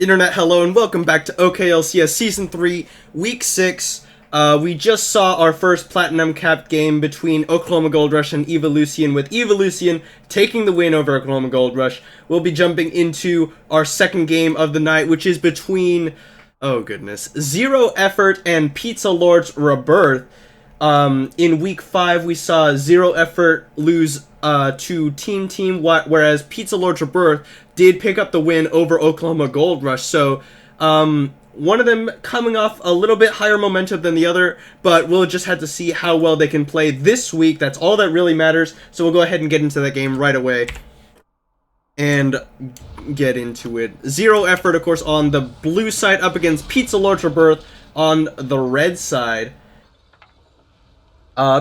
Internet, hello and welcome back to OKLCS Season 3, Week 6. We just saw our first Platinum Capped game between Oklahoma Gold Rush and Evolution, with Evolution taking the win over Oklahoma Gold Rush. We'll be jumping into our second game of the night, which is between, oh goodness, Zero Effort and Pizza Lord's Rebirth. In Week 5, we saw Zero Effort lose to Team, whereas Pizza Lord's Rebirth did pick up the win over Oklahoma Gold Rush. So, one of them coming off a little bit higher momentum than the other, but we'll just have to see how well they can play this week. That's all that really matters. So we'll go ahead and get into that game right away and get into it. Zero Effort, of course, on the blue side up against Pizza Lord's Rebirth on the red side.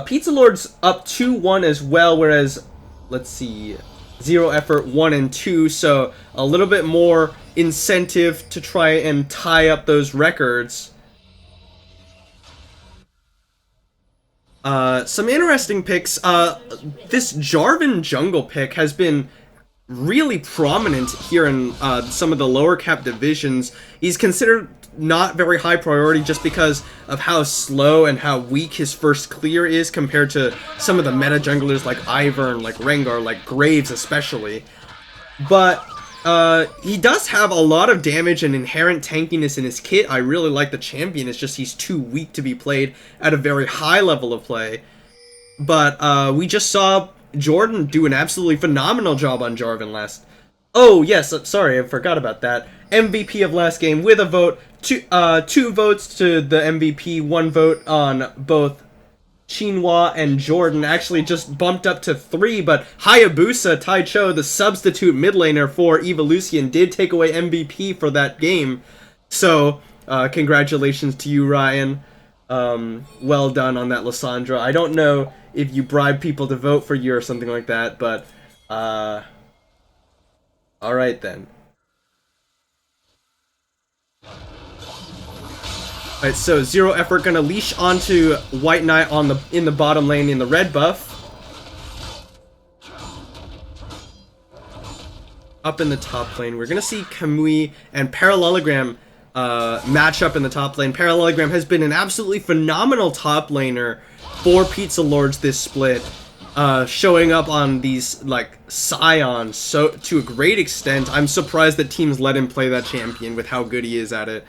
Pizza Lord's up 2-1 as well, whereas, let's see, Zero Effort 1 and 2, so a little bit more incentive to try and tie up those records. Some interesting picks. This Jarvan jungle pick has been really prominent here in some of the lower cap divisions. He's considered not very high priority just because of how slow and how weak his first clear is compared to some of the meta junglers like Ivern, like Rengar, like Graves especially. But he does have a lot of damage and inherent tankiness in his kit. I really like the champion, it's just he's too weak to be played at a very high level of play. But we just saw Jordan do an absolutely phenomenal job on Jarvan last. Oh yes, sorry, I forgot about that. MVP of last game with a vote. Two votes to the MVP, one vote on both Chinhua and Jordan. Actually just bumped up to 3, but Hayabusa Taicho, the substitute mid laner for Evolution, did take away MVP for that game. So, congratulations to you, Ryan. Well done on that, Lysandra. I don't know if you bribe people to vote for you or something like that, but, alright then. Alright, so Zero Effort gonna leash onto White Knight in the bottom lane in the red buff. Up in the top lane, we're gonna see Kamui and Parallelogram match up in the top lane. Parallelogram has been an absolutely phenomenal top laner for Pizza Lords this split, showing up on these like Scions so to a great extent. I'm surprised that teams let him play that champion with how good he is at it.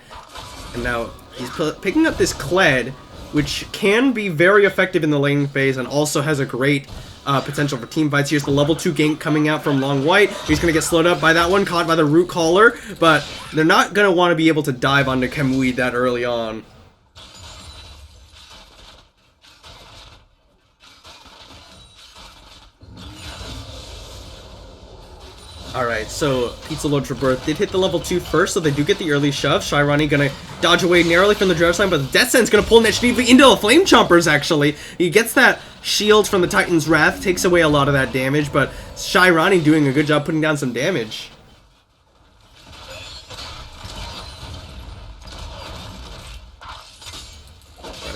And now he's picking up this Kled, which can be very effective in the laning phase and also has a great potential for team fights. Here's the level 2 gank coming out from Long White. He's going to get slowed up by that one, caught by the root collar, but they're not going to want to be able to dive onto Kamui that early on. Alright, so Pizza Lord's Rebirth did hit the level 2 first, so they do get the early shove. Shirani gonna dodge away narrowly from the Dredge line, but the Death Sent's gonna pull Niche deeply into the Flame Chompers, actually. He gets that shield from the Titan's Wrath, takes away a lot of that damage, but Shirani doing a good job putting down some damage.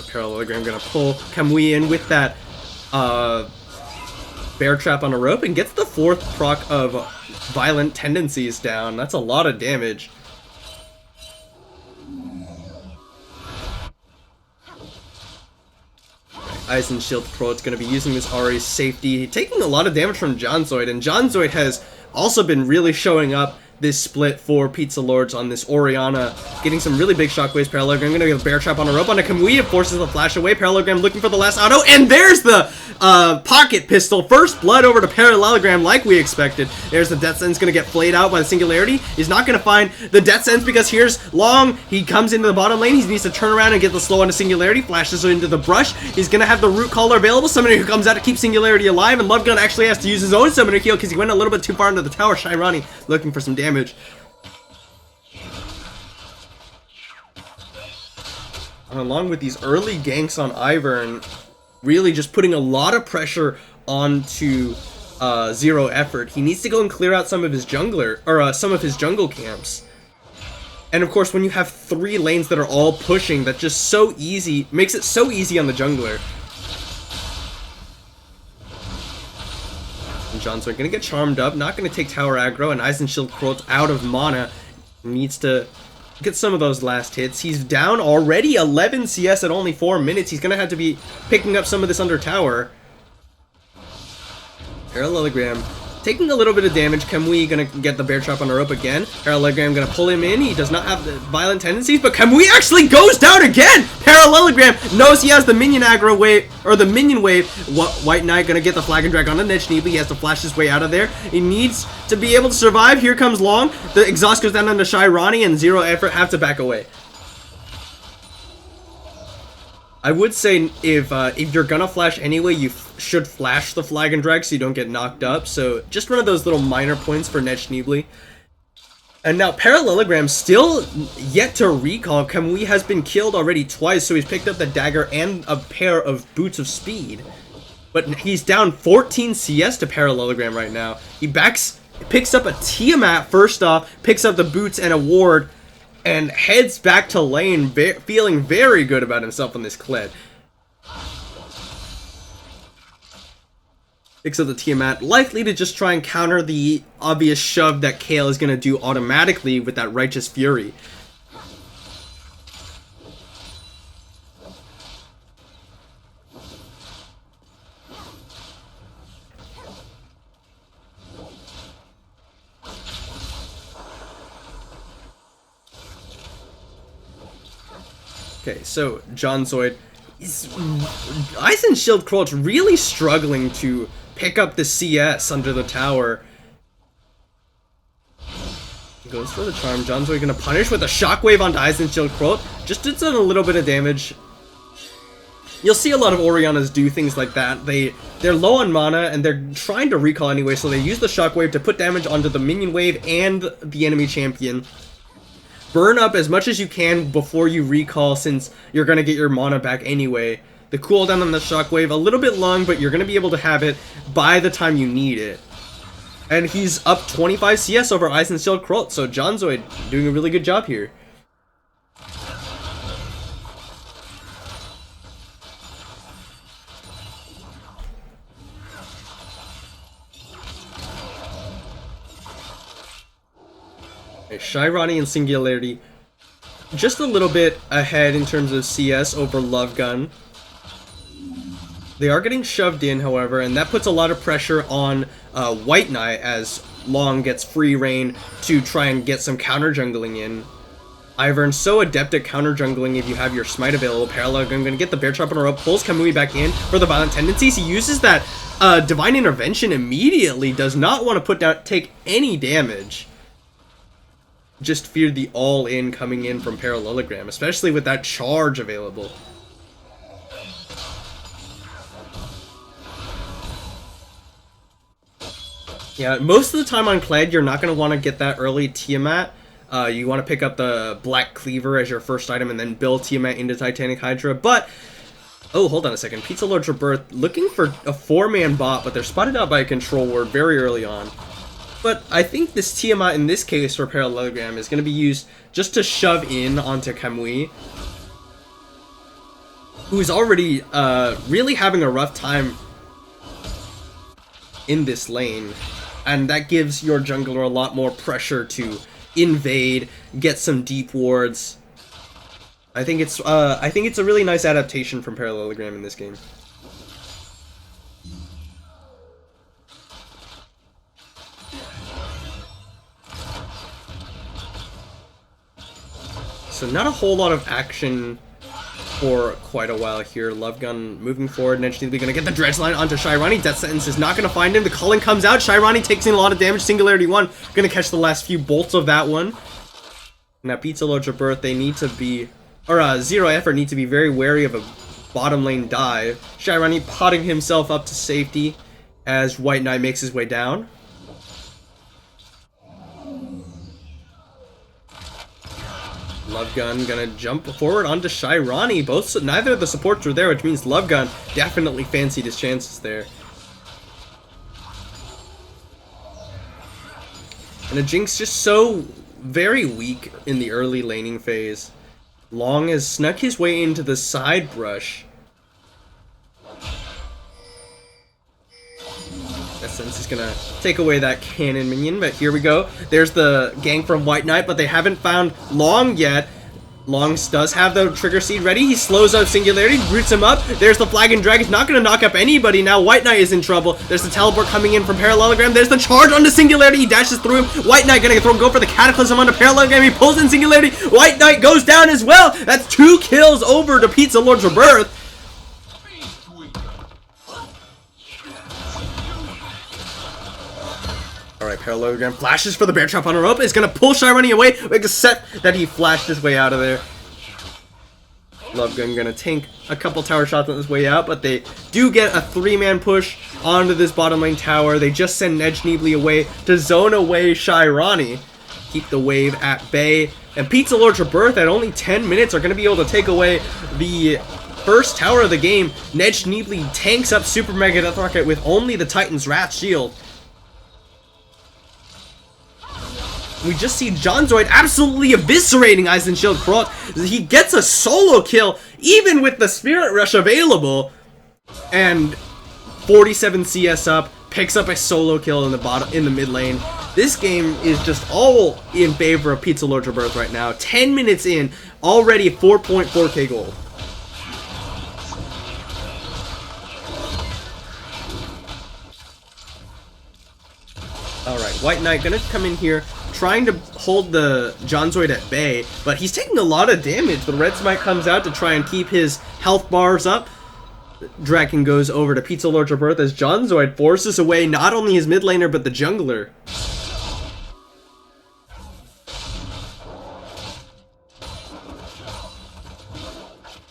Parallelogram gonna pull Kamui in with that Bear Trap on a rope and gets the 4th proc of Violent Tendencies down. That's a lot of damage. Ice and Shield Pro, it's going to be using this Ahri's safety, taking a lot of damage from Jonzoid, and Jonzoid has also been really showing up this split for Pizza Lords on this Orianna, getting some really big shockwaves. Parallelogram gonna get a Bear Trap on a rope onto Kamui, it forces the flash away. Parallelogram looking for the last auto, and there's the pocket pistol. First blood over to Parallelogram like we expected. There's the Death Sentence gonna get flayed out by the Singularity. He's not gonna find the Death Sentence because here's Long. He comes into the bottom lane. He needs to turn around and get the slow onto Singularity. Flashes into the brush. He's gonna have the root collar available. Summoner who comes out to keep Singularity alive, and Lovegun actually has to use his own Summoner heal because he went a little bit too far into the tower. Shirani looking for some damage. Along with these early ganks on Ivern, really just putting a lot of pressure onto Zero Effort. He needs to go and clear out some of his jungler, or some of his jungle camps. And of course, when you have 3 lanes that are all pushing, that just so easy, makes it so easy on the jungler. And Jonzoid gonna get charmed up, not gonna take tower aggro, and Eisen Shield Quote out of mana. Needs to get some of those last hits. He's down already 11 CS at only 4 minutes. He's gonna have to be picking up some of this under tower. Parallelogram taking a little bit of damage. Kamui gonna get the bear trap on the rope again. Parallelogram gonna pull him in. He does not have the violent tendencies, but Kamui actually goes down again! Parallelogram knows he has the minion aggro wave, or the minion wave. White Knight gonna get the flag and drag on the Nechniba. He has to flash his way out of there. He needs to be able to survive. Here comes Long. The exhaust goes down onto Shairani, and Zero Effort have to back away. I would say if you're gonna flash anyway, you should flash the flag and drag so you don't get knocked up. So just one of those little minor points for Nechniba. And now Parallelogram still yet to recall. Kamui has been killed already twice, so he's picked up the dagger and a pair of boots of speed. But he's down 14 CS to Parallelogram right now. He picks up a Tiamat first off, picks up the boots and a ward, and heads back to lane, feeling very good about himself on this clip. Picks up the Tiamat, likely to just try and counter the obvious shove that Kale is going to do automatically with that Righteous Fury. Okay, so John Zoid, Ice and Shield Crouch really struggling to pick up the CS under the tower. Goes for the charm. John Zoid gonna punish with a shockwave onto Ice and Shield Crouch. Just did a little bit of damage. You'll see a lot of Oriannas do things like that. They're low on mana and they're trying to recall anyway, so they use the shockwave to put damage onto the minion wave and the enemy champion. Burn up as much as you can before you recall, since you're going to get your mana back anyway. The cooldown on the shockwave, a little bit long, but you're going to be able to have it by the time you need it. And he's up 25 CS over Ice and Shield Crouch, so John Zoid doing a really good job here. Shairani and Singularity just a little bit ahead in terms of CS over Love Gun. They are getting shoved in, however, and that puts a lot of pressure on White Knight as Long gets free reign to try and get some counter jungling in. Ivern's so adept at counter jungling if you have your smite available. Parallelogram gonna get the bear trap on a rope, pulls Kamui back in for the violent tendencies. He uses that divine intervention immediately, does not want to take any damage. Just feared the all-in coming in from Parallelogram, especially with that charge available. Yeah, most of the time on Kled, you're not going to want to get that early Tiamat. You want to pick up the Black Cleaver as your first item and then build Tiamat into Titanic Hydra, but... Oh, hold on a second. Pizza Lord's Rebirth looking for a 4-man bot, but they're spotted out by a control ward very early on. But I think this Tiamat in this case for Parallelogram is going to be used just to shove in onto Kamui, who's already really having a rough time in this lane, and that gives your jungler a lot more pressure to invade, get some deep wards. I think it's a really nice adaptation from Parallelogram in this game. So not a whole lot of action for quite a while here. Love Gun moving forward. Nechniba gonna get the dredge line onto Shairani. Death Sentence is not gonna find him. The calling comes out. Shairani takes in a lot of damage. Singularity 1 gonna catch the last few bolts of that one. Now Pizza Lord's Rebirth, they need to be, or Zero Effort need to be very wary of a bottom lane dive. Shairani potting himself up to safety as White Knight makes his way down. Love Gun gonna jump forward onto Shairani. Neither of the supports were there, which means Love Gun definitely fancied his chances there. And the Jinx just so very weak in the early laning phase. Long has snuck his way into the side brush. Essence is gonna take away that cannon minion, but here we go. There's the gank from White Knight, but they haven't found Long yet. Long does have the trigger seed ready. He slows up Singularity, roots him up. There's the Flag and Drag. He's not going to knock up anybody now. White Knight is in trouble. There's the teleport coming in from Parallelogram. There's the charge onto Singularity. He dashes through him. White Knight going to go for the Cataclysm onto Parallelogram. He pulls in Singularity. White Knight goes down as well. That's 2 kills over to Pizza Lord's Rebirth. Alright, Parallelogram flashes for the Bear Trap on a rope. It's going to pull Shirani away, except that he flashed his way out of there. Lovegun going to tank a couple tower shots on his way out, but they do get a 3-man push onto this bottom lane tower. They just send Nedge Neebly away to zone away Shirani. Keep the wave at bay. And Pizza Lord's Rebirth at only 10 minutes are going to be able to take away the first tower of the game. Nedge Neebly tanks up Super Mega Death Rocket with only the Titan's Wrath shield. We just see Jonzoid absolutely eviscerating Aizen Shield Krot. He gets a solo kill, even with the Spirit Rush available. And 47 CS up, picks up a solo kill in the mid lane. This game is just all in favor of Pizza Lord's Rebirth right now. 10 minutes in, already 4.4k gold. Alright, White Knight gonna come in here, trying to hold the Jonzoid at bay, but he's taking a lot of damage. The Red Smite comes out to try and keep his health bars up. Draken goes over to Pizza Lord's Rebirth as Jonzoid forces away not only his mid laner, but the jungler.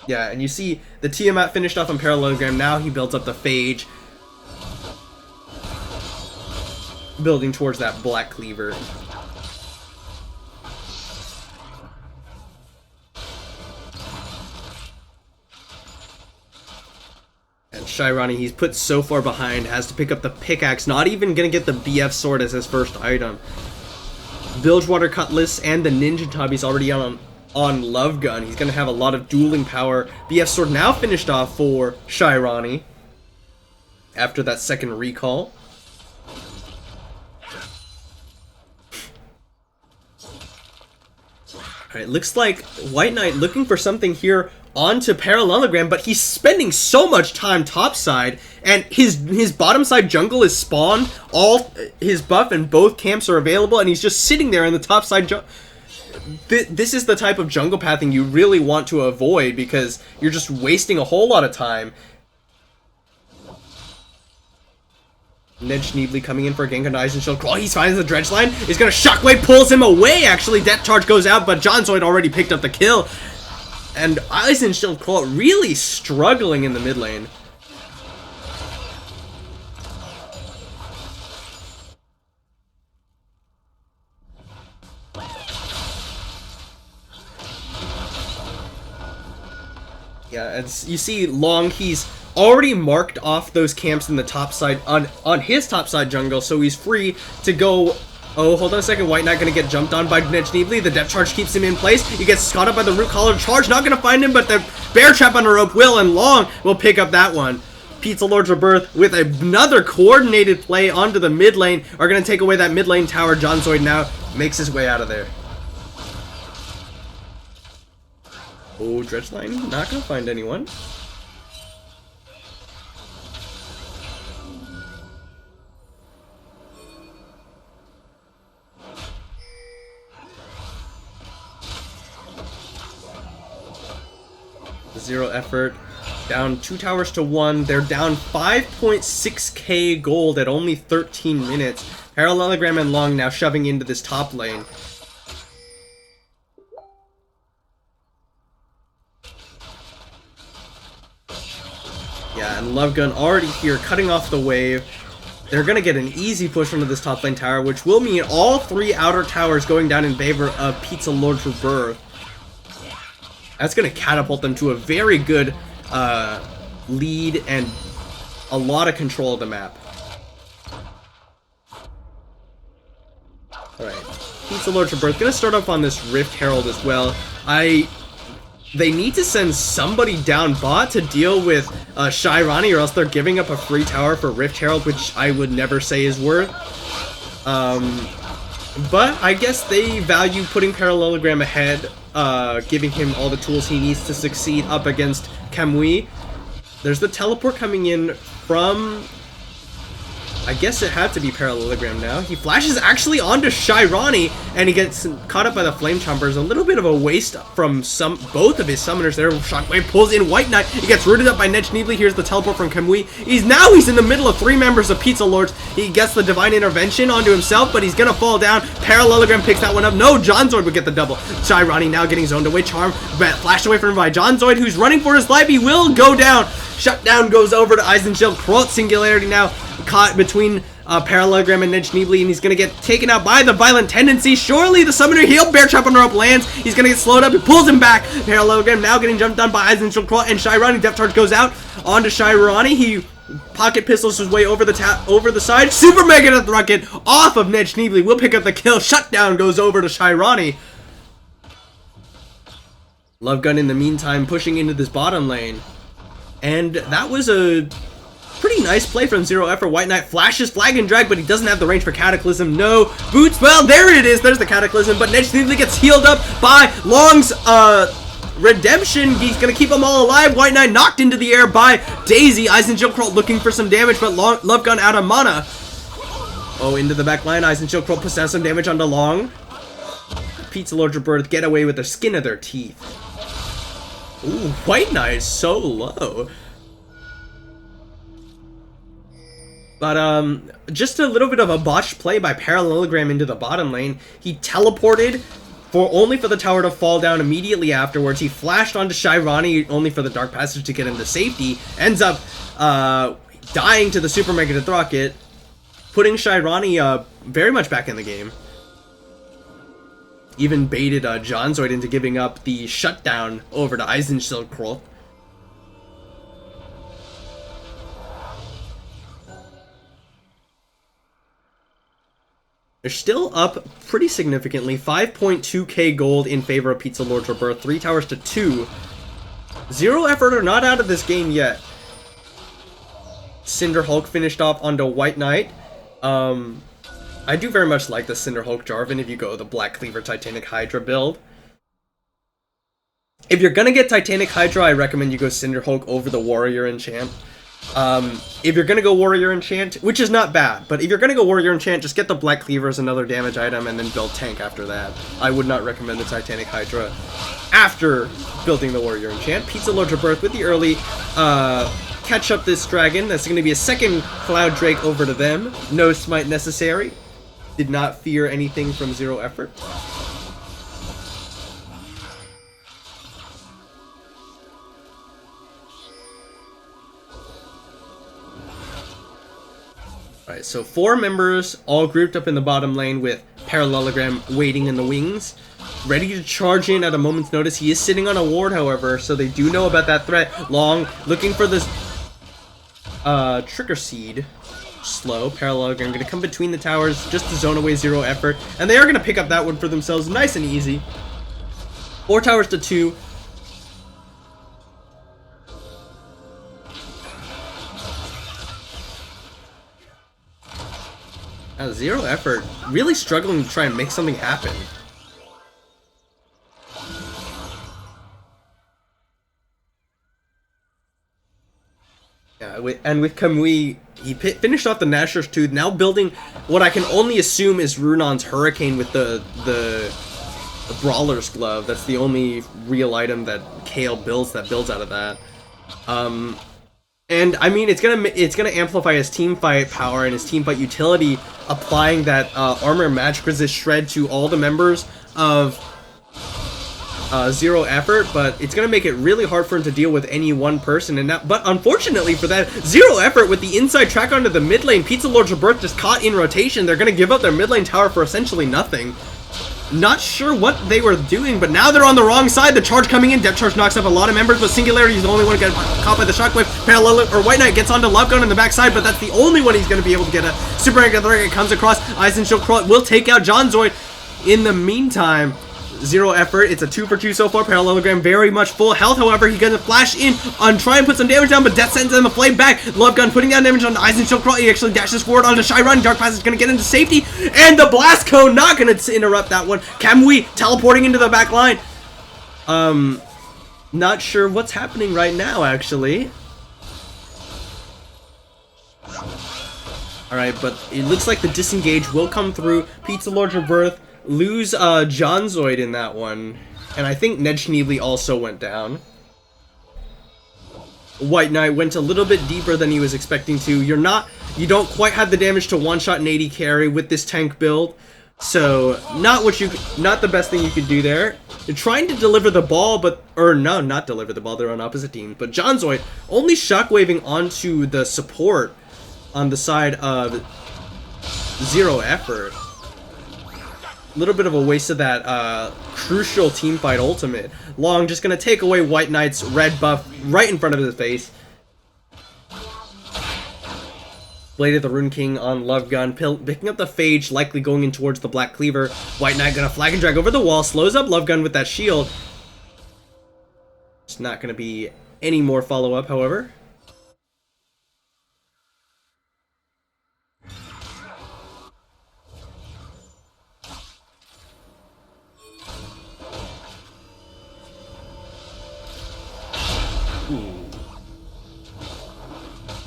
Yeah, and you see the Tiamat finished off on Parallelogram. Now he builds up the Phage, building towards that Black Cleaver. And Shirani, he's put so far behind, has to pick up the pickaxe, not even gonna get the BF sword as his first item. Bilgewater Cutlass and the Ninja Tabi's already on Love Gun. He's gonna have a lot of dueling power. BF sword now finished off for Shirani after that second recall. Alright, looks like White Knight looking for something here onto Parallelogram, but he's spending so much time topside, and his bottom side jungle is spawned. All his buff and both camps are available, and he's just sitting there in the top side jungle. This is the type of jungle pathing you really want to avoid, because you're just wasting a whole lot of time. Nedge Neebly coming in for a gank on Aizen Shield. Oh, he finds the Dredge line. He's gonna Shockwave, pulls him away. Actually, Death Charge goes out, but Jonzoid already picked up the kill. And Aizen Shield Krot really struggling in the mid lane. Yeah, as you see, Long, he's already marked off those camps in the top side on his top side jungle, so he's free to go. Oh, hold on a second. White Knight gonna get jumped on by Nedge Neebly. The Depth Charge keeps him in place. He gets caught up by the Root Collar Charge. Not gonna find him, but the Bear Trap on a rope will, and Long will pick up that one. Pizza Lord's Rebirth with another coordinated play onto the mid lane are gonna take away that mid lane tower. Jonzoid now makes his way out of there. Oh, Dredge line, not gonna find anyone. Zero effort, down 2 towers to 1. They're down 5.6k gold at only 13 minutes. Parallelogram and Long now shoving into this top lane. Yeah, and Love Gun already here, cutting off the wave. They're gonna get an easy push into this top lane tower, which will mean all 3 outer towers going down in favor of Pizza Lord's Rebirth. That's going to catapult them to a very good lead and a lot of control of the map. Alright, Pizza Lord's Rebirth going to start off on this Rift Herald as well. I they need to send somebody down bot to deal with Shirani, or else they're giving up a free tower for Rift Herald, which I would never say is worth. But I guess they value putting Parallelogram ahead, giving him all the tools he needs to succeed up against Kamui. There's the teleport coming in from... I guess it had to be Parallelogram now. He flashes actually onto Shirani, and he gets caught up by the Flame Chompers. A little bit of a waste from both of his summoners there. Shockwave pulls in White Knight. He gets rooted up by Nedge Neebly. Here's the teleport from Kamui. He's in the middle of 3 members of Pizza Lords. He gets the Divine Intervention onto himself, but he's gonna fall down. Parallelogram picks that one up. No, John Zoid would get the double. Shirani now getting zoned away. Charm flashed away from him by John Zoid, who's running for his life. He will go down. Shutdown goes over to Eisenschild. Krot Singularity now caught between Parallelogram and Nedge Neebly, and he's gonna get taken out by the Violent Tendency. Surely the Summoner Heal Bear Trap on the rope lands. He's gonna get slowed up. He pulls him back. Parallelogram now getting jumped on by Eisenschild, Krot, and Shirani. Depth Charge goes out onto Shirani. He pocket pistols his way over the side. Super Mega Death Rocket off of Nedge Neebly. Will pick up the kill. Shutdown goes over to Shirani. Love Gun in the meantime pushing into this bottom lane. And that was a pretty nice play from Zero Effort. White Knight flashes Flag and Drag, but he doesn't have the range for Cataclysm. No boots. Well, there it is. There's the Cataclysm, but Nedge Neebly gets healed up by Long's redemption. He's gonna keep them all alive. White Knight knocked into the air by Daisy. Eisenschild Krot looking for some damage, but Love Gun out of mana. Oh, into the back line. Eisenschild Krot puts down some damage onto Long. Pizza Lord Rebirth get away with the skin of their teeth. Ooh, White Knight is so low. But, just a little bit of a botched play by Parallelogram into the bottom lane. He teleported only for the tower to fall down immediately afterwards. He flashed onto Shirani only for the Dark Passage to get him to safety. Ends up, dying to the Super Mega Death Rocket, putting Shirani, very much back in the game. Even baited, John Zoid into giving up the shutdown over to Eisenschild Krot. They're still up pretty significantly. 5.2k gold in favor of Pizza Lord's Rebirth. 3 towers to 2. Zero Effort are not out of this game yet. Cinder Hulk finished off onto White Knight. I do very much like the Cinder Hulk Jarvan if you go the Black Cleaver Titanic Hydra build. If you're gonna get Titanic Hydra, I recommend you go Cinder Hulk over the Warrior Enchant. If you're gonna go Warrior Enchant, which is not bad, but if you're gonna go Warrior Enchant, just get the Black Cleaver as another damage item and then build Tank after that. I would not recommend the Titanic Hydra after building the Warrior Enchant. Pizza Lord Rebirth with the early, catch up this dragon. That's gonna be a second Cloud Drake over to them. No smite necessary. Did not fear anything from Zero Effort. Alright, so 4 members all grouped up in the bottom lane with Parallelogram waiting in the wings, ready to charge in at a moment's notice. He is sitting on a ward, however, so they do know about that threat. Long, looking for this Trigger Seed. Slow. Parallelogram going to come between the towers just to zone away Zero Effort, and they are going to pick up that one for themselves nice and easy. 4 towers to 2. Now, Zero Effort really struggling to try and make something happen. Yeah, with Kamui, he finished off the Gnasher's Tooth, now building what I can only assume is Runon's Hurricane with the Brawler's Glove. That's the only real item that Kale builds out of that. And I mean, it's gonna amplify his team fight power and his team fight utility, applying that armor magic resist shred to all the members of Zero Effort, but it's gonna make it really hard for him to deal with any one person. And but unfortunately for that, Zero Effort with the inside track onto the mid lane, Pizza Lord's Rebirth just caught in rotation. They're gonna give up their mid lane tower for essentially nothing. Not sure what they were doing, but now they're on the wrong side. The charge coming in. Depth Charge knocks up a lot of members, but Singularity is the only one to get caught by the Shockwave. White Knight gets onto Love Gun in the backside, but that's the only one he's going to be able to get a Super Mega Dragon. Comes across. Eisenschild Krot will take out John Zoid. In the meantime, Zero effort. It's a 2 for 2 so far. Parallelogram very much full health. However, he gonna flash in on try and put some damage down, but Death sends him a flame back. Love Gun putting down damage on Aizen Shilkroll. He actually dashes forward onto Chiron. Dark Passage is gonna get into safety, and the Blast Cone not gonna interrupt that one. Kamui teleporting into the back line. Not sure what's happening right now, actually. Alright, but it looks like the disengage will come through. Pizza Lord's Rebirth lose Jonzoid in that one. And I think Nejneebly also went down. White Knight went a little bit deeper than he was expecting to. You don't quite have the damage to one-shot an 80 carry with this tank build. So, not the best thing you could do there. You're trying to deliver the ball, not deliver the ball, they're on opposite teams. But Jonzoid only shockwaving onto the support on the side of Zero Effort. A little bit of a waste of that crucial teamfight ultimate. Long just gonna take away White Knight's red buff right in front of his face. Blade of the Rune King on Love Gun, picking up the Phage, likely going in towards the Black Cleaver. White Knight gonna flag and drag over the wall, slows up Love Gun with that shield. It's not gonna be any more follow-up, however.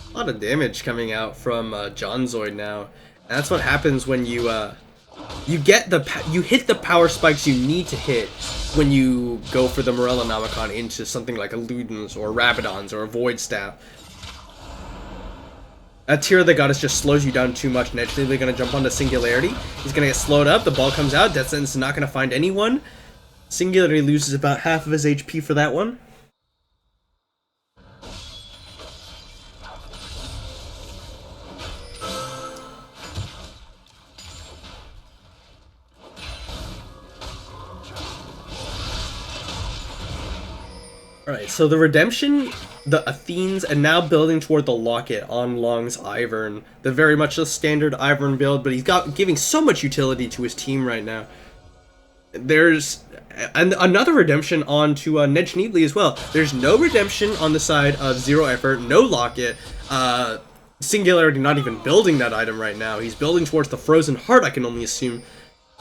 A lot of damage coming out from Jonzoid now. And that's what happens when you hit the power spikes you need to hit when you go for the Morellonomicon into something like a Ludens or Rabadons or a Void Staff. A Tear of the Goddess just slows you down too much. Naturally, they're gonna jump onto Singularity. He's gonna get slowed up. The ball comes out. Death Sentence is not gonna find anyone. Singularity loses about half of his HP for that one. Alright, so the Redemption, the Athenes, and now building toward the Locket on Long's Ivern. The very much a standard Ivern build, but he's giving so much utility to his team right now. There's another Redemption on to Nejneebly as well. There's no Redemption on the side of Zero Effort, no Locket. Singularity not even building that item right now. He's building towards the Frozen Heart, I can only assume.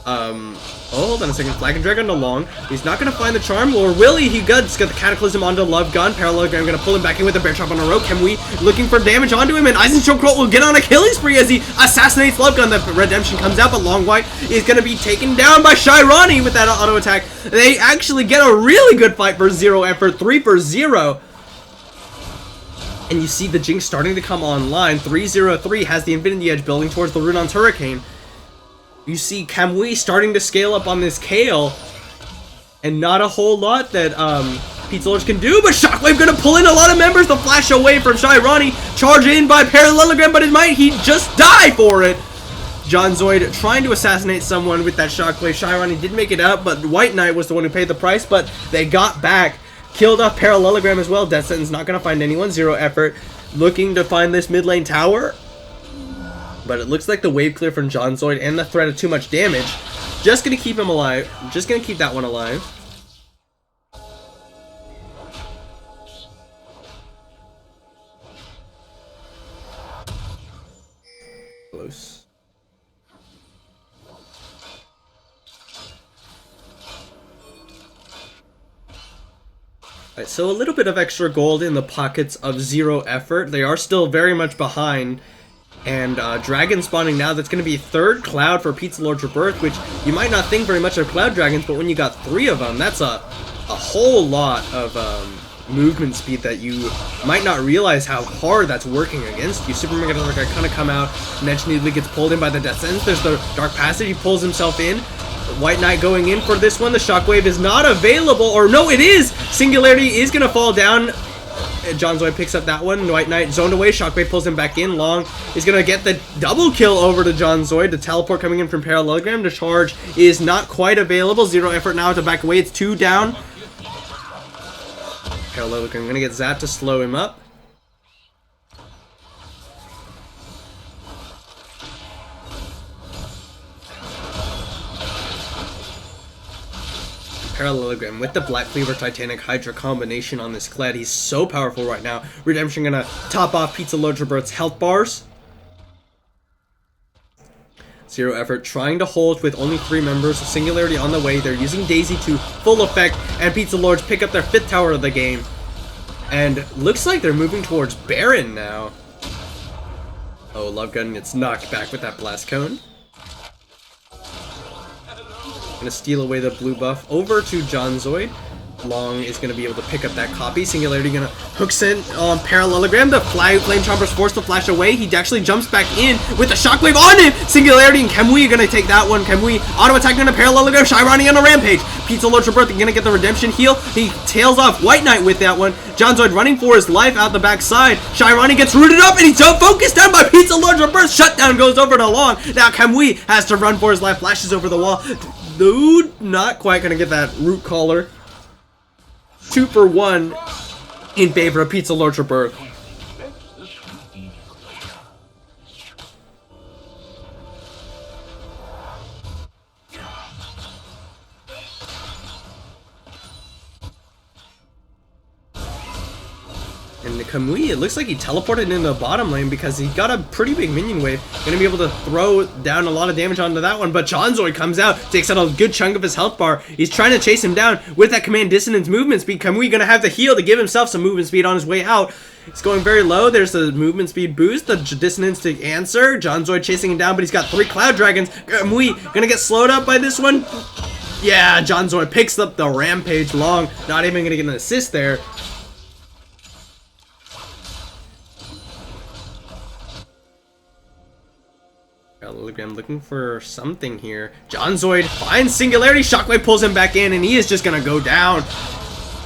Hold on a second. Flag and drag onto Long. He's not going to find the charm, or will he? He does get the Cataclysm onto Love Gun. Parallelogram going to pull him back in with a Bear Trap on a rope. Kamui looking for damage onto him, and Aizen Shilkroll will get on a killing spree as he assassinates Love Gun. The Redemption comes out, but Long White is going to be taken down by Shirani with that auto attack. They actually get a really good fight for Zero Effort, 3 for 0. And you see the Jinx starting to come online. 303 has the Infinity Edge building towards the Runon's Hurricane. You see Kamui starting to scale up on this Kale, and not a whole lot that Pizza Lords can do, but Shockwave gonna pull in a lot of members. The flash away from Shirani, charge in by Parallelogram, but it might he just die for it. Jonzoid trying to assassinate someone with that Shockwave. Shirani did make it out, but White Knight was the one who paid the price, but they got back. Killed off Parallelogram as well. Death Sentence not gonna find anyone. Zero Effort looking to find this mid lane tower. But it looks like the wave clear from Jonzoid and the threat of too much damage just gonna keep him alive. Just gonna keep that one alive. Close. Alright, so a little bit of extra gold in the pockets of Zero Effort. They are still very much behind. And dragon spawning now, that's going to be third cloud for Pizza Lord's Rebirth, which you might not think very much of cloud dragons, but when you got 3 of them, that's a whole lot of movement speed that you might not realize how hard that's working against you. Superman gonna kind of come out, Nejneebly gets pulled in by the Death Sentence, there's the Dark Passage, he pulls himself in. White Knight going in for this one, the Shockwave is not available, or no it is! Singularity is going to fall down. Jonzoid picks up that one. White Knight zoned away. Shockwave pulls him back in. Long is going to get the double kill over to Jonzoid. The teleport coming in from Parallelogram. The charge is not quite available. Zero Effort now to back away. It's 2 down. Parallelogram going to get Zap to slow him up. Parallelogram with the Black Cleaver Titanic Hydra combination on this Kled. He's so powerful right now. Redemption gonna top off Pizza Lord Robert's health bars. Zero Effort trying to hold with only 3 members. Singularity on the way. They're using Daisy to full effect, and Pizza Lords pick up their 5th tower of the game. And looks like they're moving towards Baron now. Oh, Love Gun gets knocked back with that Blast Cone. Gonna steal away the blue buff over to John Zoid. Long is going to be able to pick up that copy. Singularity going to hooks in on Parallelogram. The Flame Chomper's forced to flash away. He actually jumps back in with the Shockwave on him. Singularity and Kamui are going to take that one. Kamui auto attack on a Parallelogram. Shirani on a Rampage. Pizza Lord Rebirth going to get the redemption heal. He tails off White Knight with that one. John Zoid running for his life out the backside. Shirani gets rooted up and he's so focused down by Pizza Lord Rebirth. Shutdown goes over to Long. Now Kamui has to run for his life. Flashes over the wall. Dude, not quite going to get that root collar. 2 for 1 in favor of Pizza Lord Rebirth. And Kamui, it looks like he teleported into the bottom lane because he got a pretty big minion wave. Gonna be able to throw down a lot of damage onto that one, but John Zoid comes out, takes out a good chunk of his health bar. He's trying to chase him down with that Command Dissonance movement speed. Kamui gonna have the heal to give himself some movement speed on his way out. It's going very low. There's the movement speed boost, the Dissonance to answer. John Zoid chasing him down, but he's got 3 Cloud Dragons. Kamui gonna get slowed up by this one. Yeah, John Zoid picks up the Rampage. Long, not even gonna get an assist there. Parallelogram looking for something here. John Zoid finds Singularity. Shockwave pulls him back in, and he is just gonna go down.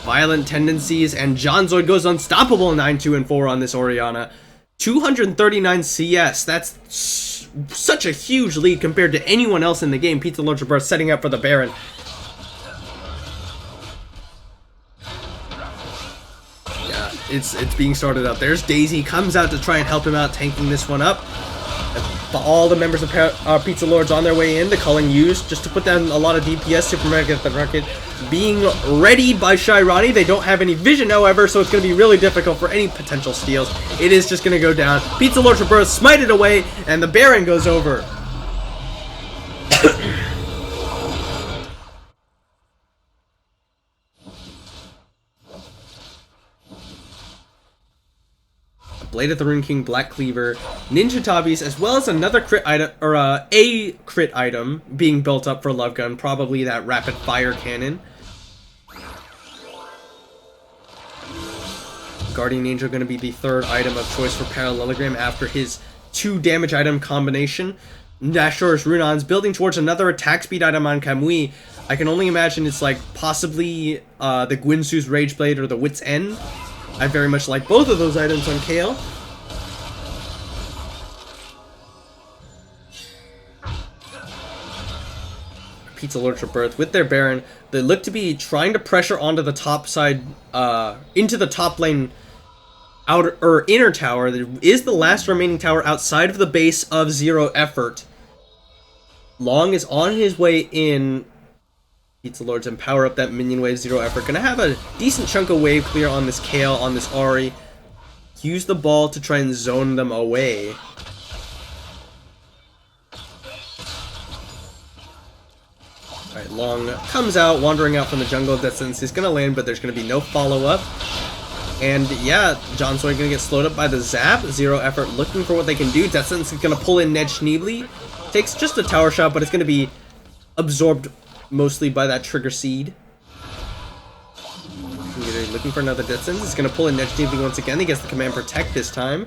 Violent tendencies, and John Zoid goes unstoppable 9-2-4 on this Orianna. 239 CS. That's such a huge lead compared to anyone else in the game. Pizza Lord Rebirth setting up for the Baron. Yeah, it's being started up. There's Daisy, comes out to try and help him out, tanking this one up. All the members of Pizza Lords on their way in. The culling used just to put down a lot of DPS. Supermarket at the rocket being readied by Shirani. They don't have any vision, however, so it's going to be really difficult for any potential steals. It is just going to go down. Pizza Lord Rebirth smite it away, and the Baron goes over. Blade of the Rune King, Black Cleaver, Ninja Tabis, as well as another crit item, or a crit item being built up for Love Gun, probably that rapid fire cannon. Guardian Angel going to be the 3rd item of choice for Parallelogram after his 2 damage item combination. Nashor's Runons building towards another attack speed item on Kamui. I can only imagine it's like possibly the Gwynsu's Rage Blade or the Wit's End. I very much like both of those items on Kale. Pizza Lord Rebirth with their Baron. They look to be trying to pressure onto the top side, into the top lane outer or inner tower. There is the last remaining tower outside of the base of Zero Effort. Long is on his way in. Pizza Lords and power up that minion wave. Zero Effort gonna have a decent chunk of wave clear on this Kale, on this Ahri. Use the ball to try and zone them away. Alright, Long comes out, wandering out from the jungle. Death Sentence is gonna land, but there's gonna be no follow-up. And yeah, John Zoid gonna get slowed up by the Zap. Zero Effort looking for what they can do. Death Sentence is gonna pull in Ned Schneebly. Takes just a tower shot, but it's gonna be absorbed mostly by that Trigger Seed. Looking for another Death Sentence. It's going to pull in Ned Schneebly once again. He gets the Command Protect this time.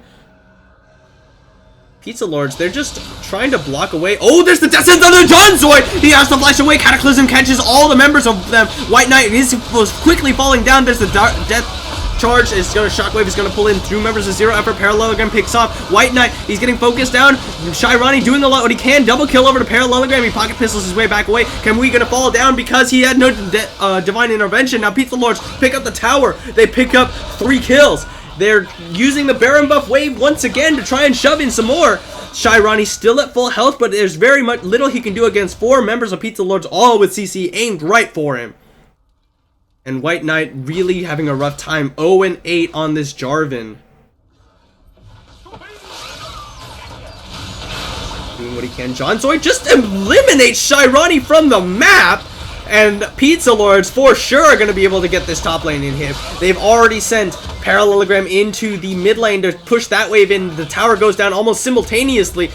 Pizza Lords, they're just trying to block away. Oh, there's the Death Sentence on the John Zoid! He has to flash away. Cataclysm catches all the members of them. White Knight is quickly falling down. There's the Death Charge is going to Shockwave is going to pull in 2 members of Zero Effort. Parallelogram picks off White Knight. He's getting focused down. Shirani doing a lot what he can. Double kill over to Parallelogram. He pocket pistols his way back away. Kamui going to fall down because he had no divine intervention. Now Pizza Lords pick up the tower. They pick up 3 kills. They're using the Baron buff wave once again to try and shove in some more. Shirani still at full health, but there's very much little he can do against 4 members of Pizza Lords, all with CC aimed right for him. And White Knight really having a rough time. 0-8 on this Jarvan. Doing what he can. John Zoid just eliminates Shirani from the map. And Pizza Lords for sure are going to be able to get this top lane in him. They've already sent Parallelogram into the mid lane to push that wave in. The tower goes down almost simultaneously.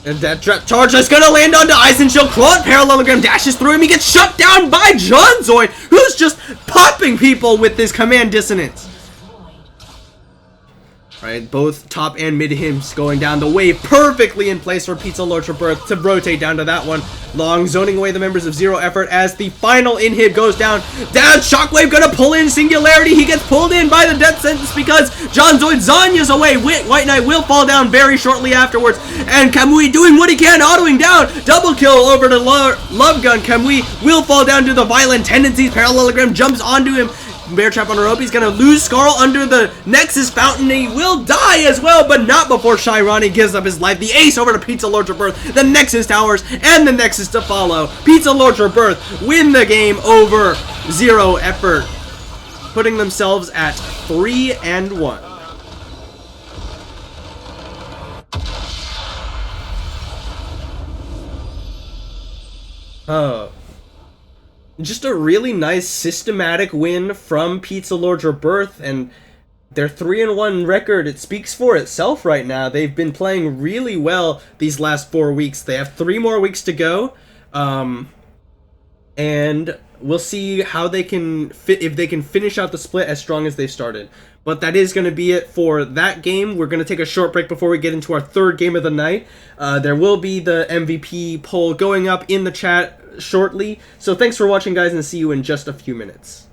And that charge is going to land onto Eisenshield. Claude Parallelogram dashes through him. He gets shut down by John Zoid, who's just popping people with this command dissonance. Right, both top and mid himps going down. The wave perfectly in place for Pizza Lord Rebirth to rotate down to that one. Long zoning away the members of Zero Effort as the final inhib goes down. Shockwave gonna pull in Singularity. He gets pulled in by the death sentence because John Zoid Zanya's away. White Knight will fall down very shortly afterwards. And Kamui doing what he can, autoing down. Double kill over to Love Gun. Kamui will fall down to the violent tendencies. Parallelogram jumps onto him. Bear Trap on a rope. He's gonna lose Scarl under the Nexus Fountain. He will die as well, but not before Shirani gives up his life. The ace over to Pizza Lord's Rebirth, the Nexus Towers, and the Nexus to follow. Pizza Lord's Rebirth win the game over Zero Effort, putting themselves at 3-1. Just a really nice systematic win from Pizza Lord's Rebirth, and their 3-1 record, it speaks for itself right now. They've been playing really well these last 4 weeks. They have 3 more weeks to go, and we'll see how they can if they can finish out the split as strong as they started. But that is going to be it for that game. We're going to take a short break before we get into our third game of the night. There will be the MVP poll going up in the chat shortly. So thanks for watching, guys, and see you in just a few minutes.